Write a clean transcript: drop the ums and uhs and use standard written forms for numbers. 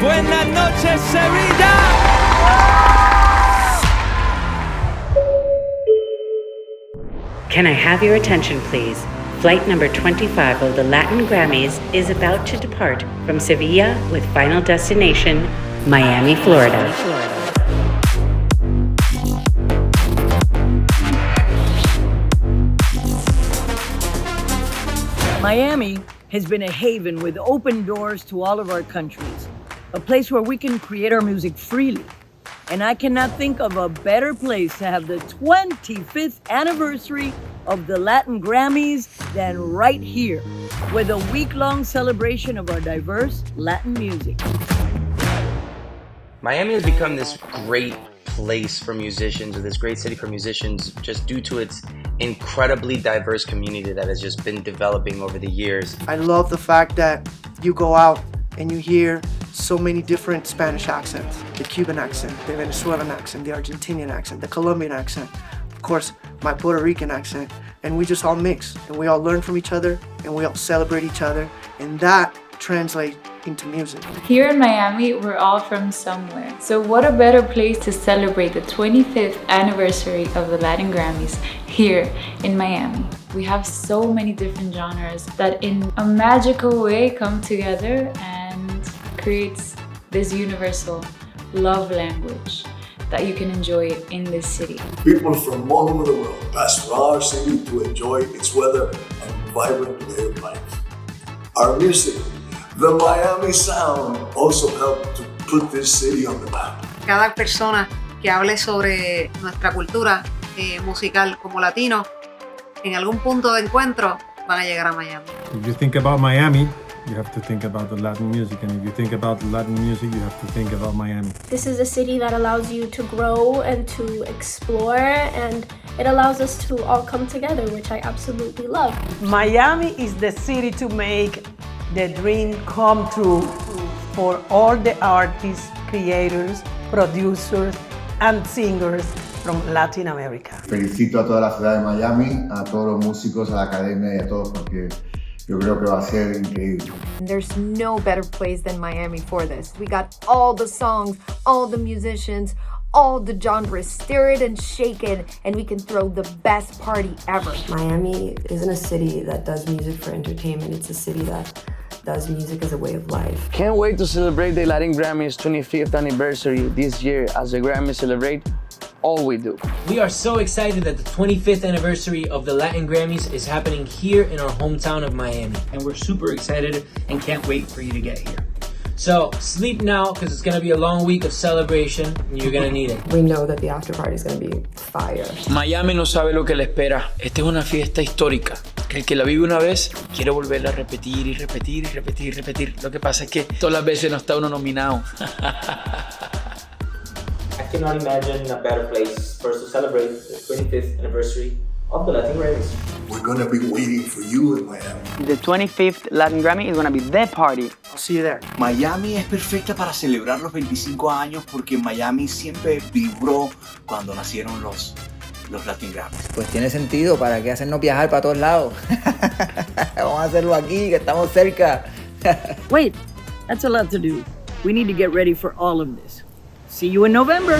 Buenas noches, Sevilla. Can I have your attention, please? Flight number 25 of the Latin Grammys is about to depart from Sevilla with final destination, Miami, Florida. Miami has been a haven with open doors to all of our countries, a place where we can create our music freely. And I cannot think of a better place to have the 25th anniversary of the Latin Grammys than right here, with a week-long celebration of our diverse Latin music. Miami has become this great place for musicians, or this great city for musicians, just due to its incredibly diverse community that has just been developing over the years. I love the fact that you go out and you hear so many different Spanish accents, the Cuban accent, the Venezuelan accent, the Argentinian accent, the Colombian accent, of course, my Puerto Rican accent, and we just all mix, and we all learn from each other, and we all celebrate each other, and that translates into music. Here in Miami, we're all from somewhere. So what a better place to celebrate the 25th anniversary of the Latin Grammys here in Miami. We have so many different genres that in a magical way come together and creates this universal love language that you can enjoy in this city. People from all over the world pass through our city to enjoy its weather and vibrant way of life. Our music, the Miami sound, also helped to put this city on the map. Cada persona que hable sobre nuestra cultura musical como latino, en algún punto de encuentro van a llegar a Miami. If you think about Miami, you have to think about the Latin music, and if you think about the Latin music, you have to think about Miami. This is a city that allows you to grow and to explore, and it allows us to all come together, which I absolutely love. Miami is the city to make the dream come true for all the artists, creators, producers, and singers from Latin America. Felicito a toda la ciudad de Miami, a todos los músicos, a la academia y a todos, porque yo creo que va a ser increíble. There's no better place than Miami for this. We got all the songs, all the musicians, all the genres, stir it and shake it, and we can throw the best party ever. Miami isn't a city that does music for entertainment. It's a city that does music as a way of life. Can't wait to celebrate the Latin Grammys 25th anniversary this year as the Grammys celebrate all we do. We are so excited that the 25th anniversary of the Latin Grammys is happening here in our hometown of Miami. And we're super excited and can't wait for you to get here. So sleep now, because it's going to be a long week of celebration and you're going to need it. We know that the after party is going to be fire. Miami no sabe lo que le espera. Esta es una fiesta histórica, que el que la vive una vez quiere volverla a repetir y repetir y repetir y repetir. Lo que pasa es que todas las veces no está uno nominado. I cannot imagine a better place for us to celebrate the 25th anniversary of the Latin Grammys. We're gonna be waiting for you in Miami. The 25th Latin Grammy is gonna be the party. I'll see you there. Miami es perfecta para celebrar los 25 años porque Miami siempre vibró cuando nacieron los Latin Grammys. Pues tiene sentido, ¿para qué hacernos viajar para todos lados? Vamos a hacerlo aquí, que estamos cerca. Wait, that's a lot to do. We need to get ready for all of this. See you in November.